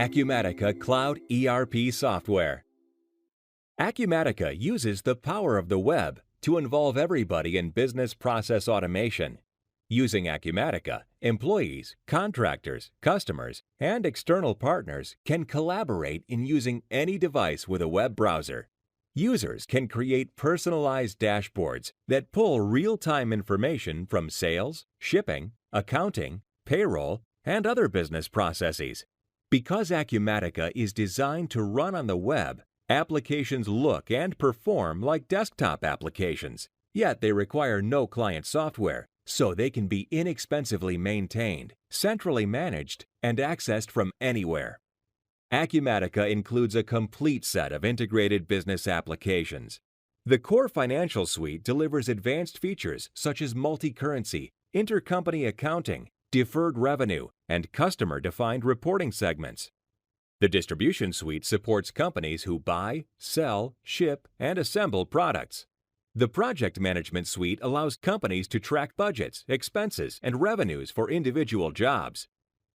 Acumatica Cloud ERP software. Acumatica uses the power of the web to involve everybody in business process automation. Using Acumatica, employees, contractors, customers, and external partners can collaborate in using any device with a web browser. Users can create personalized dashboards that pull real-time information from sales, shipping, accounting, payroll, and other business processes. Because Acumatica is designed to run on the web, applications look and perform like desktop applications, yet they require no client software, so they can be inexpensively maintained, centrally managed, and accessed from anywhere. Acumatica includes a complete set of integrated business applications. The core financial suite delivers advanced features such as multi-currency, intercompany accounting, deferred revenue, and customer-defined reporting segments. The distribution suite supports companies who buy, sell, ship, and assemble products. The project management suite allows companies to track budgets, expenses, and revenues for individual jobs.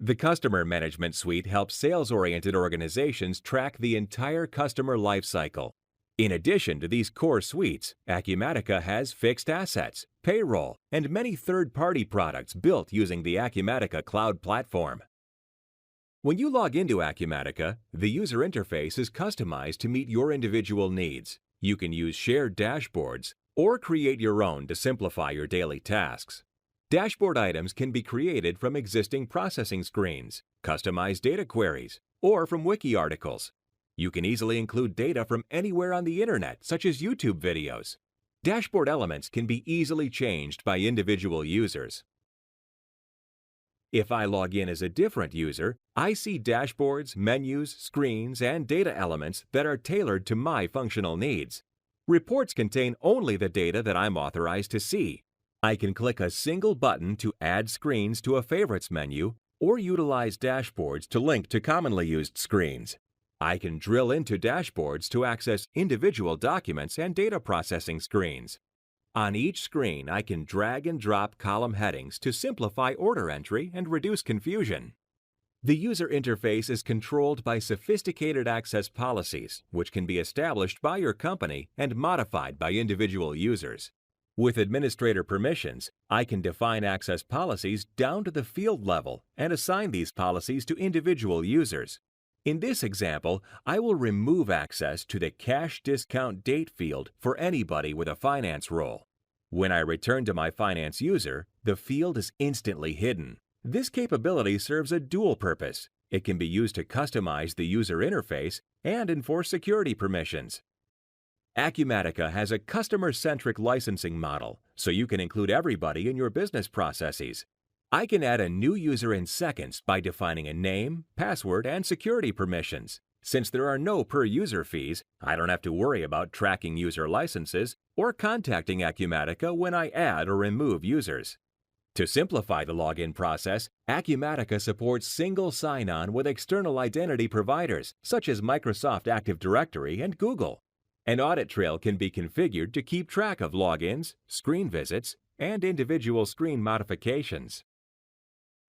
The customer management suite helps sales-oriented organizations track the entire customer lifecycle. In addition to these core suites, Acumatica has fixed assets, payroll, and many third-party products built using the Acumatica Cloud platform. When you log into Acumatica, the user interface is customized to meet your individual needs. You can use shared dashboards or create your own to simplify your daily tasks. Dashboard items can be created from existing processing screens, customized data queries, or from wiki articles. You can easily include data from anywhere on the internet, such as YouTube videos. Dashboard elements can be easily changed by individual users. If I log in as a different user, I see dashboards, menus, screens, and data elements that are tailored to my functional needs. Reports contain only the data that I'm authorized to see. I can click a single button to add screens to a favorites menu or utilize dashboards to link to commonly used screens. I can drill into dashboards to access individual documents and data processing screens. On each screen, I can drag and drop column headings to simplify order entry and reduce confusion. The user interface is controlled by sophisticated access policies, which can be established by your company and modified by individual users. With administrator permissions, I can define access policies down to the field level and assign these policies to individual users. In this example, I will remove access to the cash discount date field for anybody with a finance role. When I return to my finance user, the field is instantly hidden. This capability serves a dual purpose. It can be used to customize the user interface and enforce security permissions. Acumatica has a customer-centric licensing model, so you can include everybody in your business processes. I can add a new user in seconds by defining a name, password, and security permissions. Since there are no per-user fees, I don't have to worry about tracking user licenses or contacting Acumatica when I add or remove users. To simplify the login process, Acumatica supports single sign-on with external identity providers such as Microsoft Active Directory and Google. An audit trail can be configured to keep track of logins, screen visits, and individual screen modifications.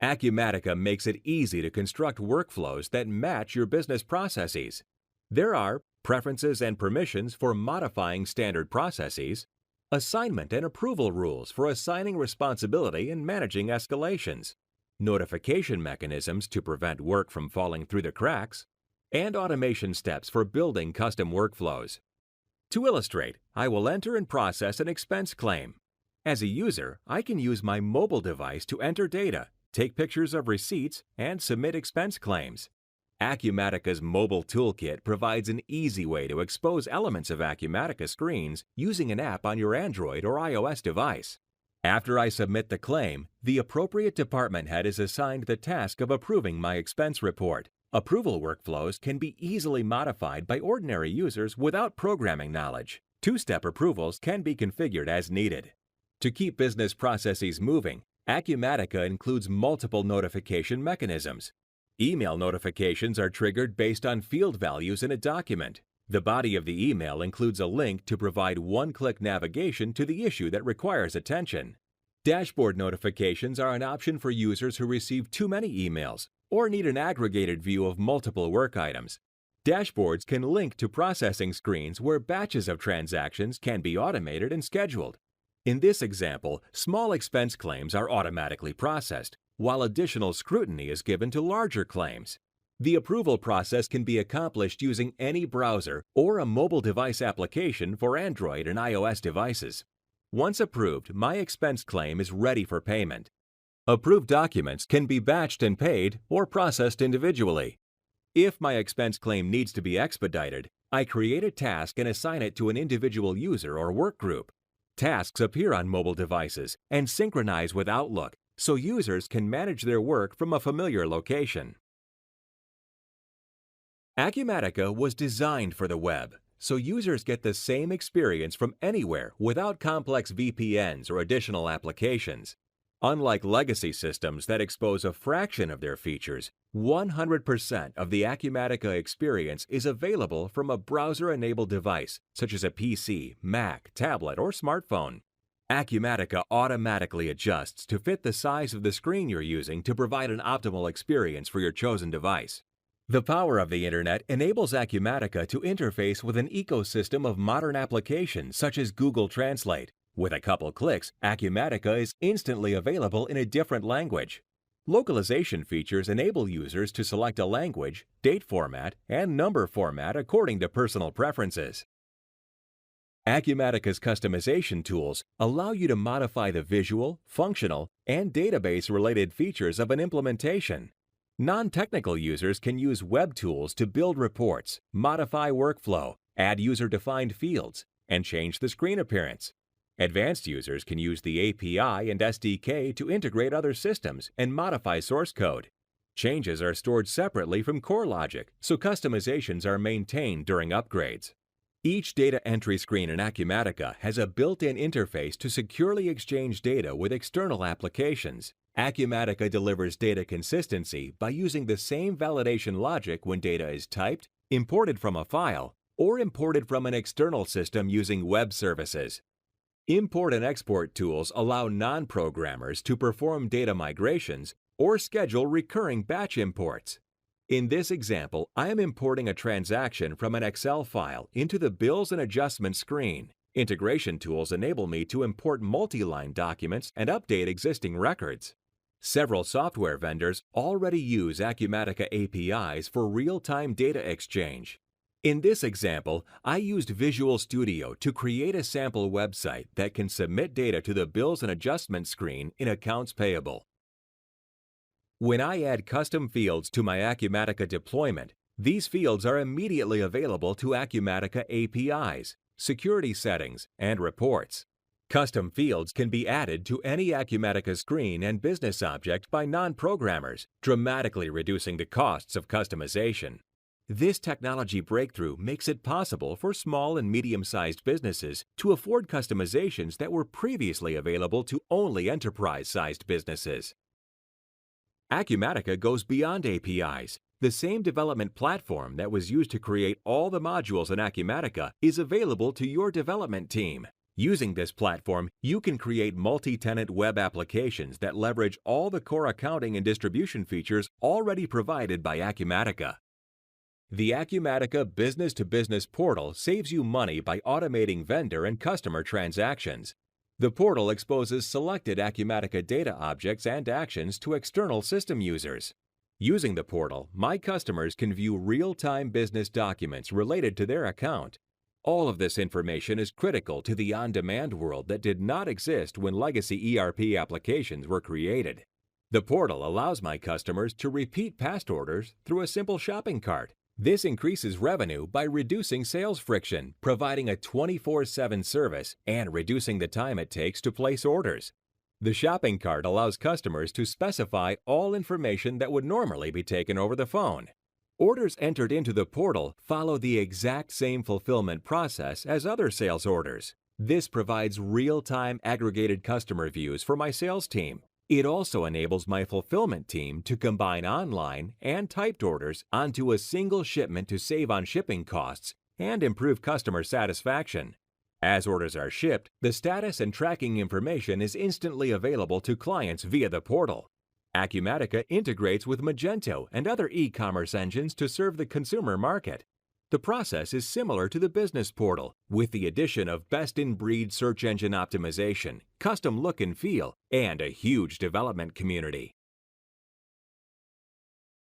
Acumatica makes it easy to construct workflows that match your business processes. There are preferences and permissions for modifying standard processes, assignment and approval rules for assigning responsibility and managing escalations, notification mechanisms to prevent work from falling through the cracks, and automation steps for building custom workflows. To illustrate, I will enter and process an expense claim. As a user, I can use my mobile device to enter data, take pictures of receipts, and submit expense claims. Acumatica's mobile toolkit provides an easy way to expose elements of Acumatica screens using an app on your Android or iOS device. After I submit the claim, the appropriate department head is assigned the task of approving my expense report. Approval workflows can be easily modified by ordinary users without programming knowledge. Two-step approvals can be configured as needed. To keep business processes moving, Acumatica includes multiple notification mechanisms. Email notifications are triggered based on field values in a document. The body of the email includes a link to provide one-click navigation to the issue that requires attention. Dashboard notifications are an option for users who receive too many emails or need an aggregated view of multiple work items. Dashboards can link to processing screens where batches of transactions can be automated and scheduled. In this example, small expense claims are automatically processed, while additional scrutiny is given to larger claims. The approval process can be accomplished using any browser or a mobile device application for Android and iOS devices. Once approved, my expense claim is ready for payment. Approved documents can be batched and paid or processed individually. If my expense claim needs to be expedited, I create a task and assign it to an individual user or work group. Tasks appear on mobile devices and synchronize with Outlook, so users can manage their work from a familiar location. Acumatica was designed for the web, so users get the same experience from anywhere without complex VPNs or additional applications. Unlike legacy systems that expose a fraction of their features, 100% of the Acumatica experience is available from a browser-enabled device, such as a PC, Mac, tablet, or smartphone. Acumatica automatically adjusts to fit the size of the screen you're using to provide an optimal experience for your chosen device. The power of the Internet enables Acumatica to interface with an ecosystem of modern applications such as Google Translate. With a couple clicks, Acumatica is instantly available in a different language. Localization features enable users to select a language, date format, and number format according to personal preferences. Acumatica's customization tools allow you to modify the visual, functional, and database-related features of an implementation. Non-technical users can use web tools to build reports, modify workflow, add user-defined fields, and change the screen appearance. Advanced users can use the API and SDK to integrate other systems and modify source code. Changes are stored separately from core logic, so customizations are maintained during upgrades. Each data entry screen in Acumatica has a built-in interface to securely exchange data with external applications. Acumatica delivers data consistency by using the same validation logic when data is typed, imported from a file, or imported from an external system using web services. Import and export tools allow non-programmers to perform data migrations or schedule recurring batch imports. In this example, I am importing a transaction from an Excel file into the Bills and Adjustments screen. Integration tools enable me to import multi-line documents and update existing records. Several software vendors already use Acumatica APIs for real-time data exchange. In this example, I used Visual Studio to create a sample website that can submit data to the Bills and Adjustments screen in Accounts Payable. When I add custom fields to my Acumatica deployment, these fields are immediately available to Acumatica APIs, security settings, and reports. Custom fields can be added to any Acumatica screen and business object by non-programmers, dramatically reducing the costs of customization. This technology breakthrough makes it possible for small and medium-sized businesses to afford customizations that were previously available to only enterprise-sized businesses. Acumatica goes beyond APIs. The same development platform that was used to create all the modules in Acumatica is available to your development team. Using this platform, you can create multi-tenant web applications that leverage all the core accounting and distribution features already provided by Acumatica. The Acumatica Business-to-Business portal saves you money by automating vendor and customer transactions. The portal exposes selected Acumatica data objects and actions to external system users. Using the portal, my customers can view real-time business documents related to their account. All of this information is critical to the on-demand world that did not exist when legacy ERP applications were created. The portal allows my customers to repeat past orders through a simple shopping cart. This increases revenue by reducing sales friction, providing a 24/7 service, and reducing the time it takes to place orders. The shopping cart allows customers to specify all information that would normally be taken over the phone. Orders entered into the portal follow the exact same fulfillment process as other sales orders. This provides real-time aggregated customer views for my sales team. It also enables my fulfillment team to combine online and typed orders onto a single shipment to save on shipping costs and improve customer satisfaction. As orders are shipped, the status and tracking information is instantly available to clients via the portal. Acumatica integrates with Magento and other e-commerce engines to serve the consumer market. The process is similar to the business portal, with the addition of best-in-breed search engine optimization, custom look and feel, and a huge development community.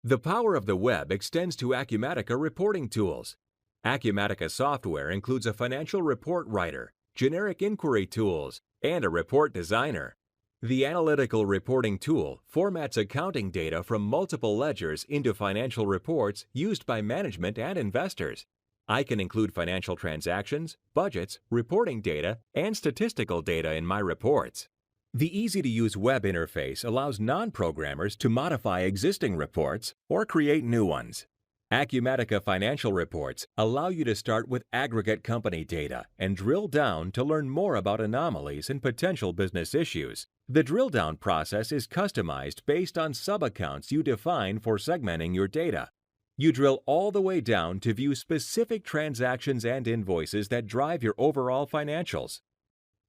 The power of the web extends to Acumatica reporting tools. Acumatica software includes a financial report writer, generic inquiry tools, and a report designer. The analytical reporting tool formats accounting data from multiple ledgers into financial reports used by management and investors. I can include financial transactions, budgets, reporting data, and statistical data in my reports. The easy-to-use web interface allows non-programmers to modify existing reports or create new ones. Acumatica financial reports allow you to start with aggregate company data and drill down to learn more about anomalies and potential business issues. The drill-down process is customized based on sub-accounts you define for segmenting your data. You drill all the way down to view specific transactions and invoices that drive your overall financials.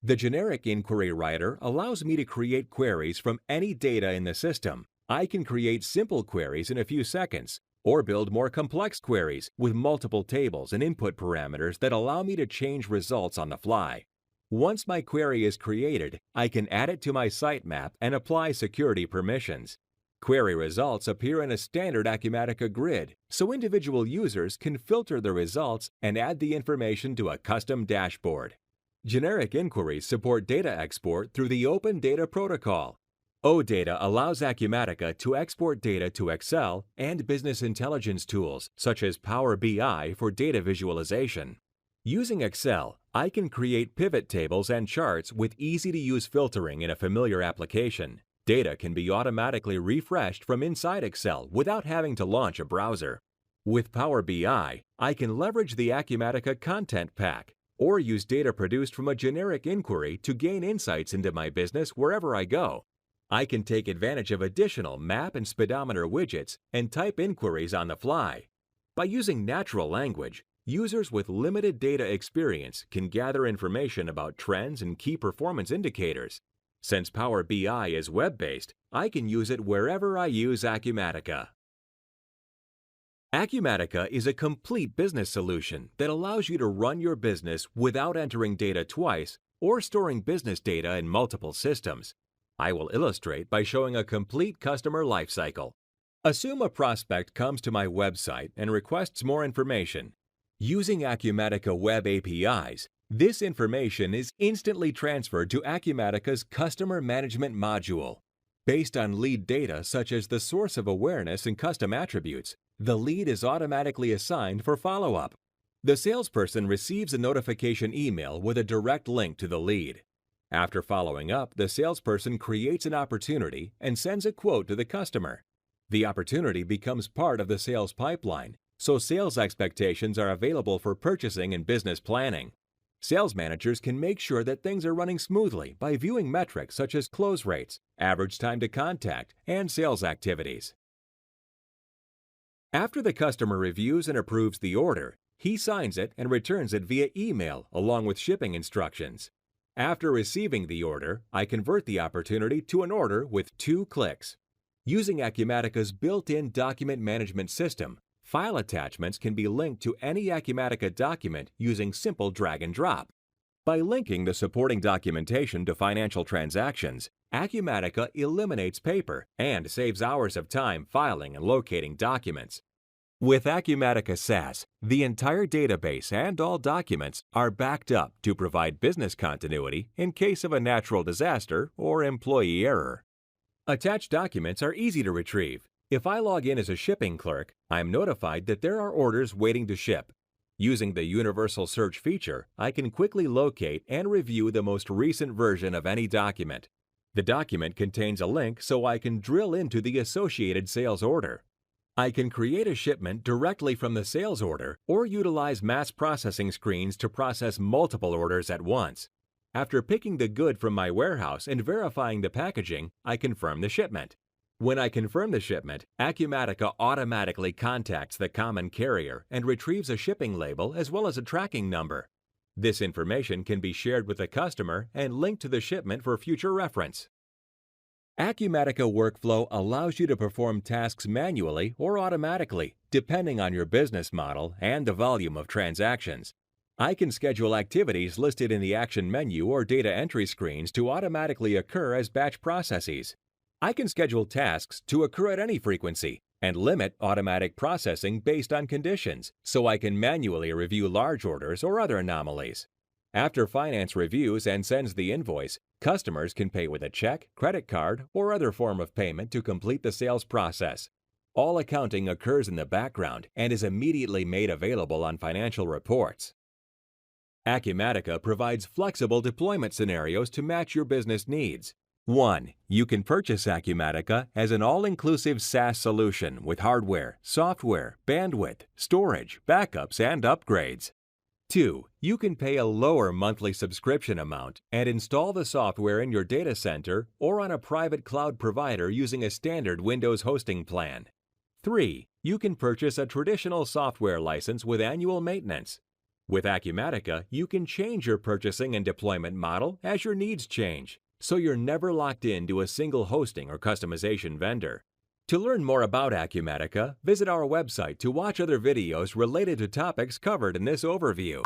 The generic inquiry writer allows me to create queries from any data in the system. I can create simple queries in a few seconds, or build more complex queries with multiple tables and input parameters that allow me to change results on the fly. Once my query is created, I can add it to my sitemap and apply security permissions. Query results appear in a standard Acumatica grid, so individual users can filter the results and add the information to a custom dashboard. Generic inquiries support data export through the Open Data Protocol. OData allows Acumatica to export data to Excel and business intelligence tools such as Power BI for data visualization. Using Excel, I can create pivot tables and charts with easy-to-use filtering in a familiar application. Data can be automatically refreshed from inside Excel without having to launch a browser. With Power BI, I can leverage the Acumatica Content Pack or use data produced from a generic inquiry to gain insights into my business wherever I go. I can take advantage of additional map and speedometer widgets and type inquiries on the fly. By using natural language, users with limited data experience can gather information about trends and key performance indicators. Since Power BI is web-based, I can use it wherever I use Acumatica. Acumatica is a complete business solution that allows you to run your business without entering data twice or storing business data in multiple systems. I will illustrate by showing a complete customer lifecycle. Assume a prospect comes to my website and requests more information. Using Acumatica Web APIs, this information is instantly transferred to Acumatica's Customer Management module. Based on lead data such as the source of awareness and custom attributes, the lead is automatically assigned for follow-up. The salesperson receives a notification email with a direct link to the lead. After following up, the salesperson creates an opportunity and sends a quote to the customer. The opportunity becomes part of the sales pipeline, so sales expectations are available for purchasing and business planning. Sales managers can make sure that things are running smoothly by viewing metrics such as close rates, average time to contact, and sales activities. After the customer reviews and approves the order, he signs it and returns it via email along with shipping instructions. After receiving the order, I convert the opportunity to an order with 2 clicks. Using Acumatica's built-in document management system, file attachments can be linked to any Acumatica document using simple drag and drop. By linking the supporting documentation to financial transactions, Acumatica eliminates paper and saves hours of time filing and locating documents. With Acumatica SaaS, the entire database and all documents are backed up to provide business continuity in case of a natural disaster or employee error. Attached documents are easy to retrieve. If I log in as a shipping clerk, I'm notified that there are orders waiting to ship. Using the Universal Search feature, I can quickly locate and review the most recent version of any document. The document contains a link so I can drill into the associated sales order. I can create a shipment directly from the sales order or utilize mass processing screens to process multiple orders at once. After picking the good from my warehouse and verifying the packaging, I confirm the shipment. When I confirm the shipment, Acumatica automatically contacts the common carrier and retrieves a shipping label as well as a tracking number. This information can be shared with the customer and linked to the shipment for future reference. Acumatica Workflow allows you to perform tasks manually or automatically, depending on your business model and the volume of transactions. I can schedule activities listed in the action menu or data entry screens to automatically occur as batch processes. I can schedule tasks to occur at any frequency and limit automatic processing based on conditions, so I can manually review large orders or other anomalies. After finance reviews and sends the invoice, customers can pay with a check, credit card, or other form of payment to complete the sales process. All accounting occurs in the background and is immediately made available on financial reports. Acumatica provides flexible deployment scenarios to match your business needs. 1. You can purchase Acumatica as an all-inclusive SaaS solution with hardware, software, bandwidth, storage, backups, and upgrades. 2. You can pay a lower monthly subscription amount and install the software in your data center or on a private cloud provider using a standard Windows hosting plan. 3. You can purchase a traditional software license with annual maintenance. With Acumatica, you can change your purchasing and deployment model as your needs change, so you're never locked into a single hosting or customization vendor. To learn more about Acumatica, visit our website to watch other videos related to topics covered in this overview.